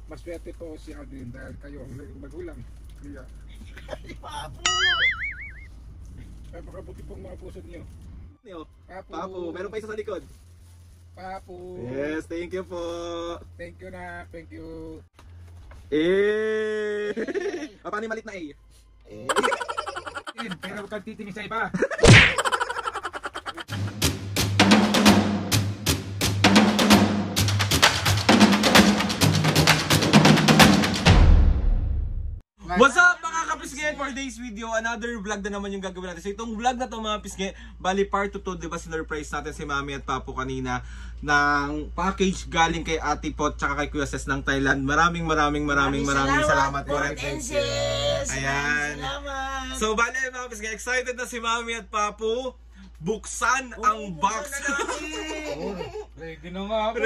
Maswerte po si Aldrin dahil kayo ang naging magulang niya. Papo! Napakabuti pong mga puso niyo. Papo. Papo, meron pa isa sa likod. Papo. Yes, thank you po. Thank you na, thank you. Paano yung malit na A? Pero huwag kang titingin sa iba. What's up mga kapisngi? For today's video, another vlog na naman yung gagawin natin. So itong vlog na to mga pisngi, bali part 2 to, diba sinurprise natin si Mami at Papo kanina ng package galing kay Ate Pot tsaka kay Kuya Ses ng Thailand. Maraming salamat po. Ayan. Salamat. So bali mga pisngi, excited na si Mami at Papo. Buksan ang box. Ready na nga ako.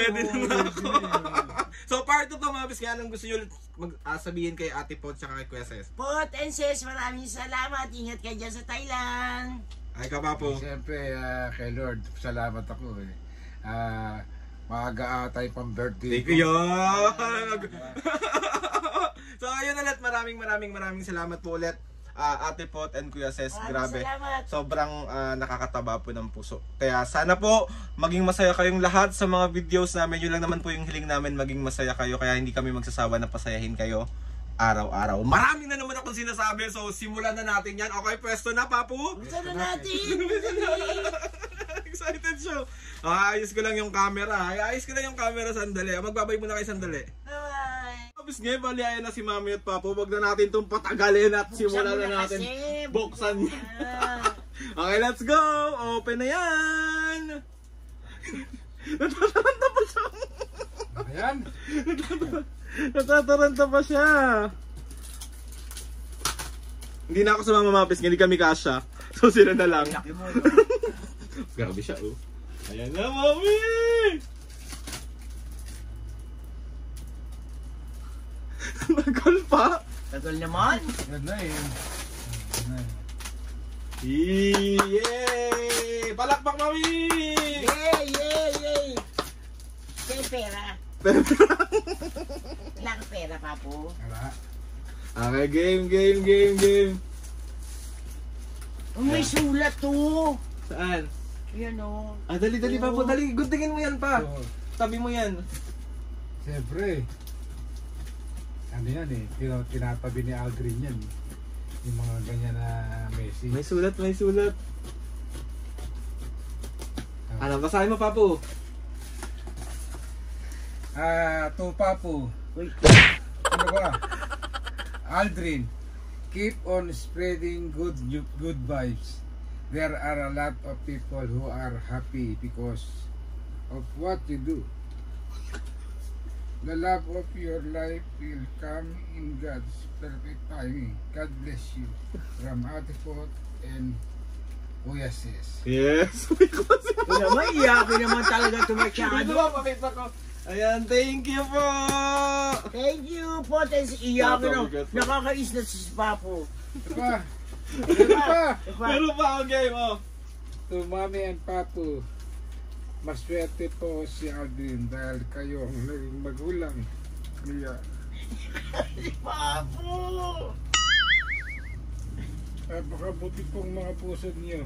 So part 2 to mga pisngi, anong gusto nyo sabihin kay Ate Pot tsaka kay Kuya Ses? Pot and Ses, maraming salamat. Ingat kayo dyan sa Thailand. Ay ka Papo. Siyempre kay Lord, salamat ako eh. Maaga atay pang birthday. Thank you. So ayun ulit, maraming salamat po ulit. Ate Pot and Kuya Ses, grabe. Salamat. Sobrang nakakataba po ng puso. Kaya sana po maging masaya kayong lahat sa mga videos namin. Yun lang naman po yung hiling namin, maging masaya kayo. Kaya hindi kami magsasawa na pasayahin kayo araw-araw. Maraming na naman akong sinasabi. So simulan na natin yan. Okay, pwesto na Papo? Gusto na natin. Excited siya. Ayos ko lang yung camera. Sandali. Magbabay muna kayo sandali. Bye. Tapos ngayon, bali ayan na si Mami at Papo. Wag na natin itong patagalin at simulan na natin. Buksan niya. Okay, let's go! Open na yan! Natataranta pa siya. Ayan. Natataranta pa siya. Hindi na ako sumama mga pisngi. Hindi kami kasya. So sila na lang. Grabe siya, oh. Ayan na, Mami! Nagol pa! Tagal naman. Yan na eh. Yay! Palakpak, Mami! Yay! Kaya pera. Wala ka pera, Papo. Wala. Okay, game. Oh, may sulat to. Saan? Yan o. Dali, Papo, dali. Guntingin mo yan pa. Tabi mo yan. Siyempre. Ano yan eh, tinatabi ni Aldrin yan. Yung mga ganyan na Messi. May sulat. Ano, basahin mo, Papo. To Papo. Wait. Ano ba? Aldrin, keep on spreading good vibes. There are a lot of people who are happy because of what you do. The love of your life will come in God's perfect timing. God bless you. From Ate Pot and Kuya Ses. Yes. Ito naman, iyakin naman talaga ito masyado. Papakita ko. Ayan, thank you po. Thank you, Pot and Ses. Iyakin naman. Nakakais na si Papo. Ito pa. Ito pa. Meron pa ang game, oh. To Mami and Papo, maswerte po si Aldrin dahil kayo ang naging magulang niya. Si Papo! Napakabuti pong mga puso niyo.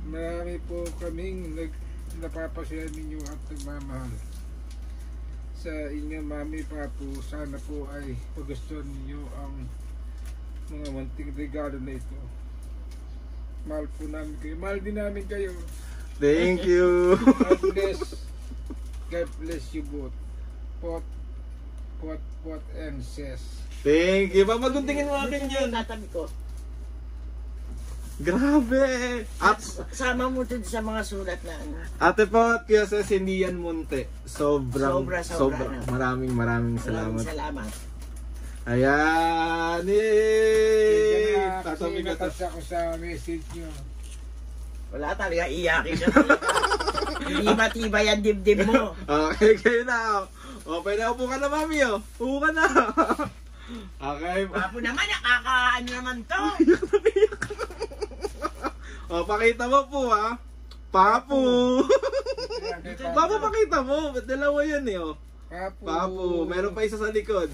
Marami po kaming napapasaya ninyo at nagmamahal. Sa inyo Mami, Papo, sana po ay pagustuhan ninyo ang mga munting regalo na ito. Mahal po namin kayo. Mahal din namin kayo. Thank you. God bless you both. Pot and Ses. Thank you. Papaguntingin mo akin yan. Tatabi ko. Grabe. At Sama mo ito sa mga sulat na ano. Ate Pot, Kuya Ses, hindi yan munti. Sobra. Maraming salamat. Salamat. Ayan. Tatabi ka. Tatabi ako sa message nyo. Wala talaga, iyakin siya. Hindi matibay ang dibdib mo. Okay, kayo na. Pwede upo ka na, Mami, oh. Upo ka na. Okay. Papo naman, nakakaano naman to. Pakita mo po, ha. Papo. Papo, pakita mo. Ba't dalawa yan, eh, oh. Papu. Papu. Meron pa isa sa likod.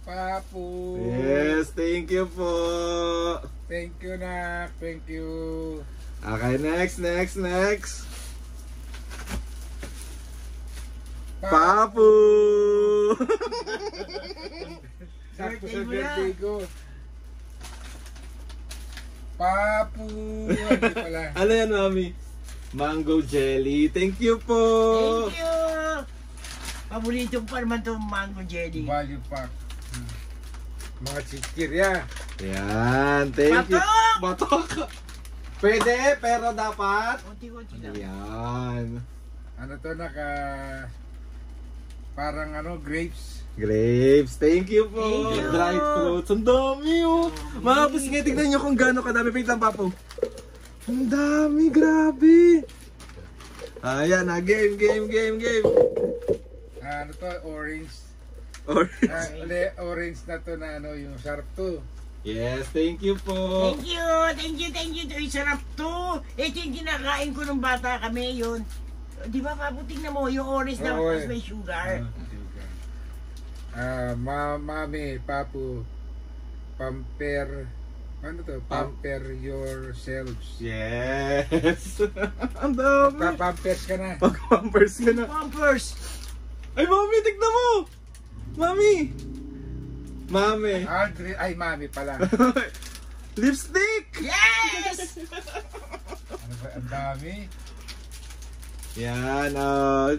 Papu. Yes, thank you po. Thank you, nak. Thank you. Okay, next. Papu. Sakto sa Birthday mo birthday ko. Papu. Ano pala? Ano yan, mami? Mango jelly. Thank you po. Thank you! Paborito ko pa naman itong mango jelly. Value pack. Mga chichirya. Yan, thank you. Batok! Batok. Pwede, pero dapat. Kunti-kunti lang. Yan. Ano to, parang grapes. Grapes, thank you po. Thank you. Dried fruits, ang dami oh. Mga pisngay, tignan nyo kung gaano kadami. Wait lang, Papo. Ang dami, grabe. Ayan na, game. Ano to, orange. Orange. Orange na to na yung sarap to. Yes, thank you po. Thank you. Ito'y sarap to. Ito yung kinakain ko nung bata kami yun. Di ba, paputing na mo, yung orange na Oo, tapos may sugar. Mami, Papu, pamper, pamper yourselves. Yes. Ang dami. Pampers ka na. Pag-pampers ka na. Pampers! Ay, mami, tignan mo. Mami. Mami pala. Lipstick. Yes! Ano ba, ang dami. Yan,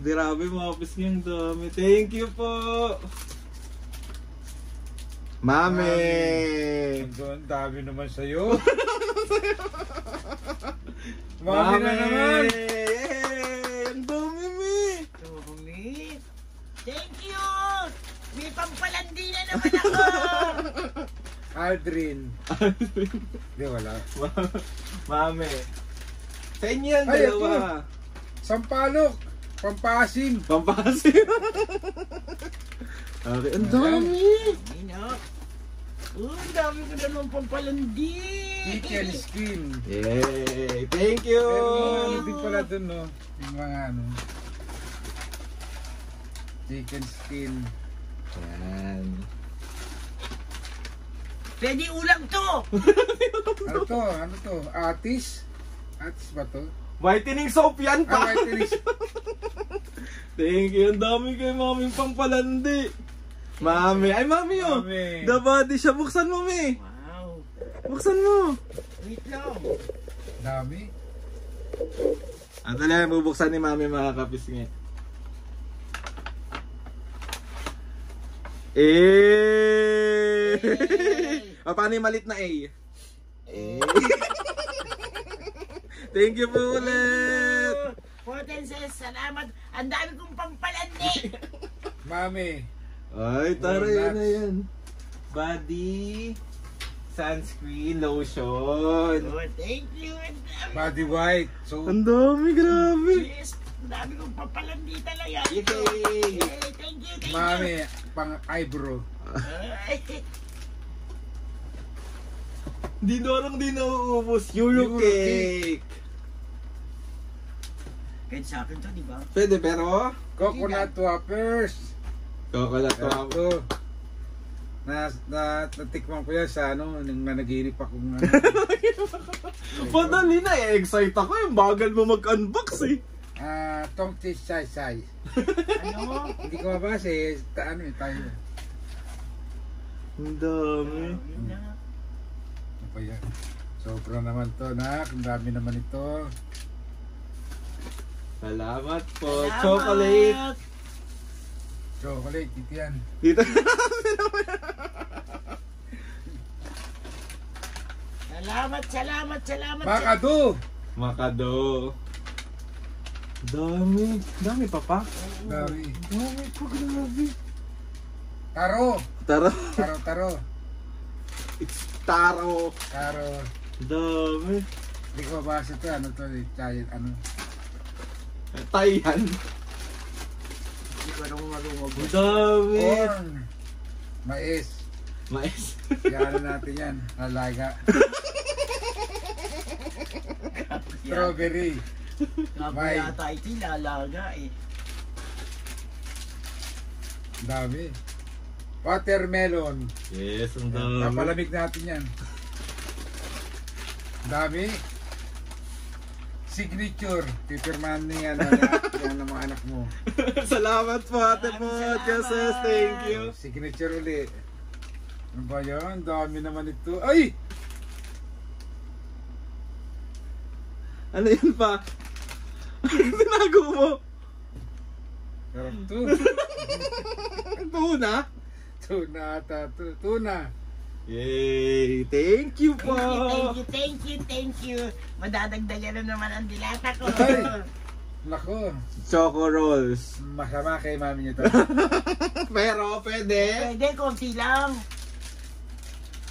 grabe mga pisngay, ang dami. Thank you po. Mami. Ang dami naman sa'yo. Mami na naman. Yay! Ang dami, Mi. Tumi. Thank you! May pampalandi na naman ako! Aldrin. Di, wala. Mami. Sa inyo yan, Ay, dalawa. Sampalok. Pampasim. Pampasin. Okay, ang dami. Ina. Ang dami ko na naman pampalandi! Chicken skin. Yay! Thank you! Pero din pala dun, no? Yung mga chicken skin. Yan. Pwede ulam to! Ano to? Atis? Atis ba to? Whitening soap yan pa! Whitening. Thank you. Ang dami kay maming pampalandi. Mami. Ay, mami oh. Mami. The body siya. Buksan mo, Mi. Wow! Buksan mo. Wait lang! Dami. Ano lang, bubuksan ni mami mga kapisngay. O, paano yung malit na A? Thank you po ulit. Potenses, salamat! Ang dami kong pampalandi! Mami. Ay, tara, Relax. yan na yan. Body, sunscreen, lotion. Oh, thank you! Ang dami! Body white. So, Ang dami, grabe. Yes, ang dami kong pampalandi talaga! Yay! Yay! Thank you! mami, pang eyebrow. Ay, Di nauubos. Euro Euro cake. kahit sa akin to, di ba? Pwede, pero Coconut wafers. coconut Ito. Natikman ko yan sa nung nanaginip ako ng Madali na excite ako. Yung bagal mo mag-unbox eh. Tong sai. Ano? Hindi ko mabasa eh. Tayo. Ang dami. Yun na. Ano pa yan? Sobra naman to, nak. Ang dami naman ito. Salamat po. Salamat! Chocolate. Chocolate, ito yan. Dito. Salamat! Makado! Makado. Dami. Dami pa pa. Dami. Dami po, grabe. Taro! Taro. Taro. It's taro. Taro. Dami. Hindi ko mabasa ito. Ano to? Giant, ano? Tayan. Hindi ko nung marunong. Dami. Corn. Mais. Mais. Yan natin yan. Alaga. Strawberry. Nga May. yata ito ilalaga eh. Dami. Watermelon. Yes, ang Papalamig natin yan. Dami. Signature. Pipirmahan niya yan ng mga anak mo. Salamat po, Ate po. Yes, thank you. Signature ulit. Ano ba yan? Dami naman ito. Ay! Ano yun pa? Tinago mo. Sarap to. Tuna? Tuna ata to. Tuna. Yay! Thank you po! Thank you. Madadagdagan na naman ang dilata ko. Ay! Nako. Choco rolls. Masama kay mami niyo to. Pero pwede. Pwede, konti lang.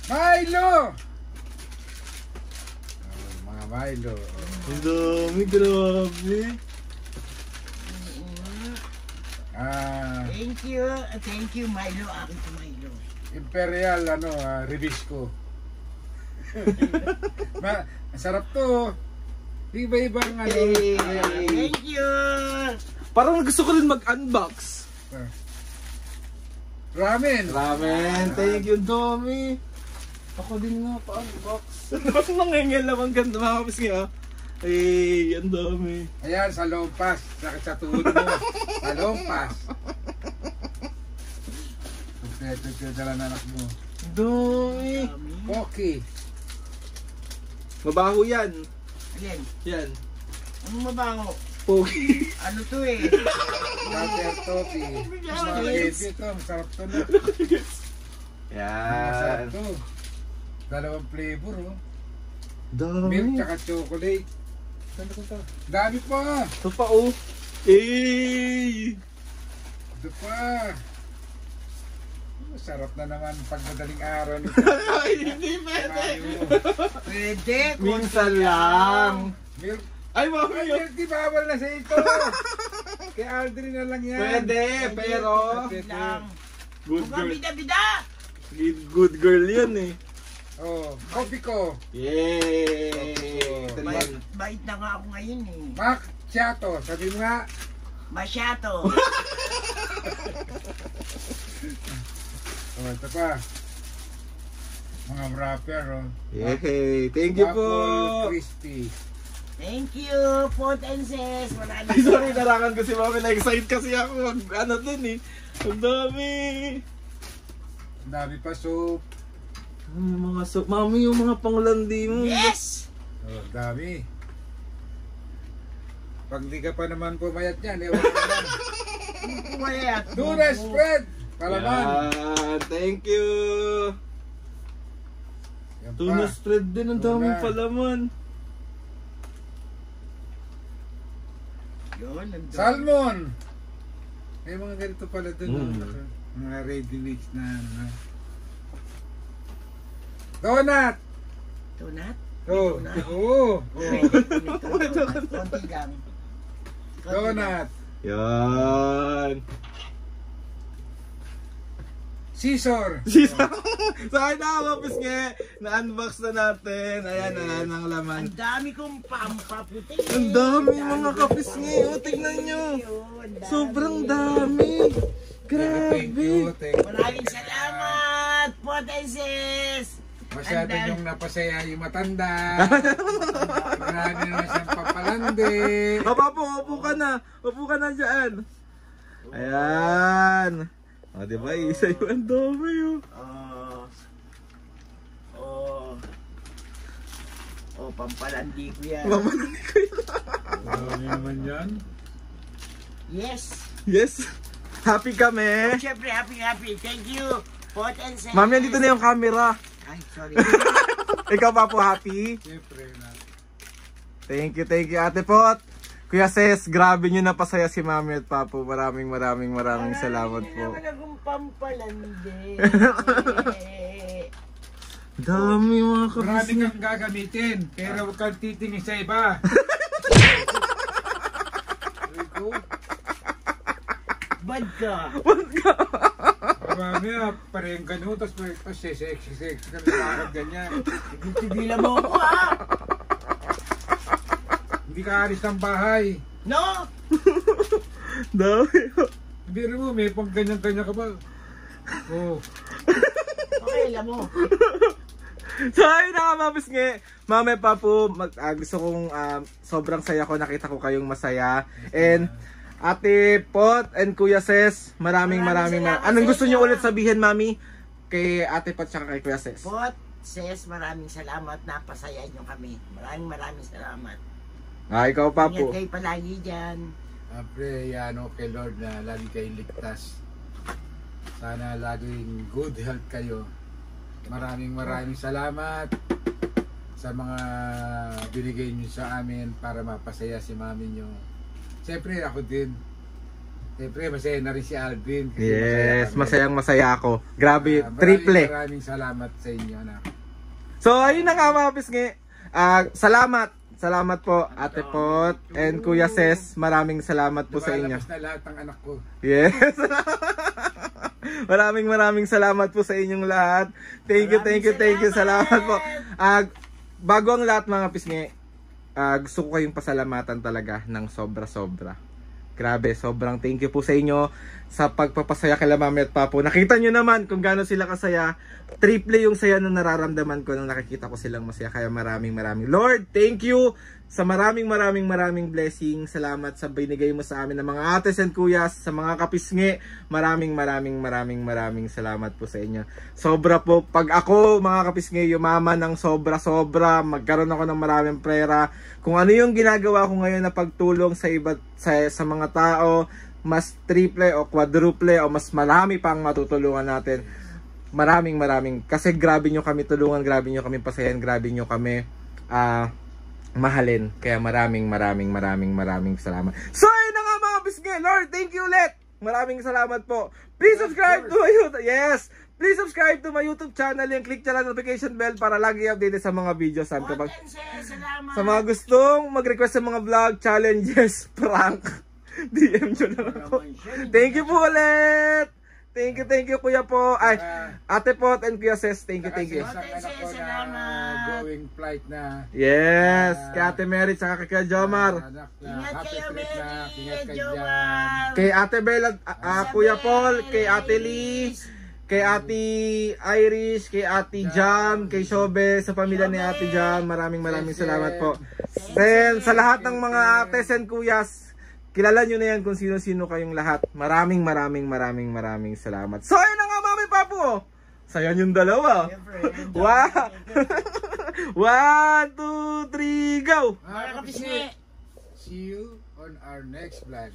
Milo! Oh, mga Milo. Ang dami, grabe. Thank you, Milo. Akin to Milo. Imperial, Ribisco. Sarap to. Iba-ibang Thank you. Parang gusto ko rin mag-unbox. Ramen. Thank you, Domi. Ako din nga pa-unbox. Nangengel naman ganda mga kapis nga. Ay, ang dami. Ayan, sa lompas. Sakit sa tuhod mo. Sa lompas. Ito dala na anak mo. Dami. Pocky. Mabaho yan. Again, Yan. anong mabango? Pogi. Ano to eh? Butter toffee. Mga baby ito. Masarap to na. Masarap Yan. to. Dalawang flavor, oh. Dami. Milk tsaka chocolate. Dami pa. Ito pa, oh. Eh. Ito pa. Sarap na naman pag madaling araw nito. Ay, hindi pwede. Pwede, Minsan lang. Milk. Ay, mami. Ay, milk, di bawal na sa ito. Kay Aldrin na lang yan. Pwede, pero lang. good Mukhang girl. bida-bida. Good girl yan eh. Oh, coffee ko. Yay! Bait na nga ako ngayon eh. Macchiato. Sabi mo nga. Masyato. Oh, ito pa. Mga wrapper, oh. Yay! Thank you po! Waffle crispy. Thank you, Pot and Sis. Ay, sorry, narangan ko si Mami. Na-excite kasi ako. Ano dun eh. Ang dami. Ang dami pa soup. Mga soup. Mami, yung mga panglandi mo. Yes! Oh, dami. Pag di ka pa naman pumayat yan, ewan ka lang. Pumayat. Tuna spread! Palaman! Yan. Thank you. Yan pa. Tuna spread din. Ang daming Tuna. palaman. Yun, nandun. Salmon! May mga ganito pala dun. Mm. Mga ready mix na donut! Donut? Oh, Donut? oo. Konti lang. Donut. Yan. Scissor. Sa akin na, mapis nga. Na-unbox na natin. Ayan, ayan ang laman. Ang dami kong pampaputi. Ang dami mga kapis nga. O, tignan nyo. Sobrang dami. Thank Grabe. you. Thank you. Maraming salamat, Potenses! Masyado And then- yung napasaya yung matanda. Marami naman siyang papalandi. Upo ka na. Upo ka na dyan. Ayan. O, diba? Isa yung ang dami yun. Pampalandi ko yan. Mamalaki ko yun. Marami naman yan. Yes! Yes. Happy kami. Siyempre, happy. Thank you, Potenses! Mami, andito na yung camera. Ay, sorry. Ikaw pa po happy? Siyempre na. Thank you Ate Pot. Kuya Ses, grabe nyo napasaya si Mami at Papo. Maraming salamat po. Marami naman akong pampalandi. Dami mga kapis. Marami kang gagamitin, pero huwag kang titingin sa iba. Bad ka. Marami parehong ganun, tapos sexy ka na ganyan. Tigilan mo ako ha. Hindi ka alis ng bahay. No! Dami. biro mo, may pang ganyan-ganyan ka ba? Oh. Okay, alam mo. So ayun na nga mga pisngi, Mami Papu, gusto kong sobrang saya ko, nakita ko kayong masaya. And Ate Pot and Kuya Ses, maraming salamat anong sa gusto niyo inyo. ulit sabihin, Mami? Kay Ate Pot tsaka kay Kuya Ses. Pot, Ses, maraming salamat. Napasaya nyo kami. Maraming salamat. Ikaw Ingat Papu. kayo palagi dyan. Pray kay Lord na lagi kayong ligtas. Sana laging good health kayo. Maraming salamat sa mga binigay niyo sa amin para mapasaya si mami niyo. Siyempre ako din. Siyempre masaya na rin si Alvin. Kasi Yes, masaya masaya ako. Grabe, triple. Maraming salamat sa inyo na. So ayun na nga mga pisngi. Salamat po Ate Pot and Kuya Ses. Maraming salamat po sa inyo. Lumalabas na lahat ng anak ko. Yes. maraming salamat po sa inyong lahat. Thank you. Salamat po. Bago ang lahat mga pisngi, gusto ko kayong pasalamatan talaga ng sobra. Grabe, sobrang thank you po sa inyo sa pagpapasaya kay Mami at Papu. Nakita nyo naman kung gaano sila kasaya. Triple yung saya na nararamdaman ko nung nakikita ko silang masaya. Kaya maraming Lord, thank you sa maraming blessing. Salamat sa binigay mo sa amin ng mga ates and kuyas, sa mga kapisngi. Maraming salamat po sa inyo. Sobra po. Pag ako mga kapisngi, yumaman ng sobra, magkaroon ako ng maraming pera. Kung ano yung ginagawa ko ngayon na pagtulong sa mga tao, mas triple o quadruple o mas marami pang matutulungan natin. Maraming kasi grabe nyo kami tulungan, grabe nyo kami pasayan, grabe nyo kami mahalin. Kaya maraming salamat. So ayun na nga mga bisge, Lord, thank you ulit. Maraming salamat po. Please subscribe to my YouTube. Yes, please subscribe to my YouTube channel and click the notification bell para lagi updated sa mga videos. Salamat. Sa mga gustong mag-request sa mga vlog, challenges, prank, DM nyo lang ako. Thank you po ulit. Thank you Kuya po. Ay, Ate Pot and Kuya Ses, thank you. Isang anak ko na going flight na. Yes, kay Ate Mary tsaka kay Kuya Jomar. Anak na Ingat happy kayo, trip na. Mary, Ingat kayo Jomar. dyan. Kay Ate Bella, Kuya Paul, kay Ate Lee, kay Ate Irish, kay Ate Jam, kay Shobe, sa pamilya ni Ate Jam, maraming salamat po. Then, sa lahat ng mga ates and kuyas, kilala nyo na yan kung sino-sino kayong lahat. Maraming salamat. So, ayun na nga Mami Papu. Sayan yung dalawa. Wow. 1, 2, 3, go! Mga kapisngi. See you on our next vlog.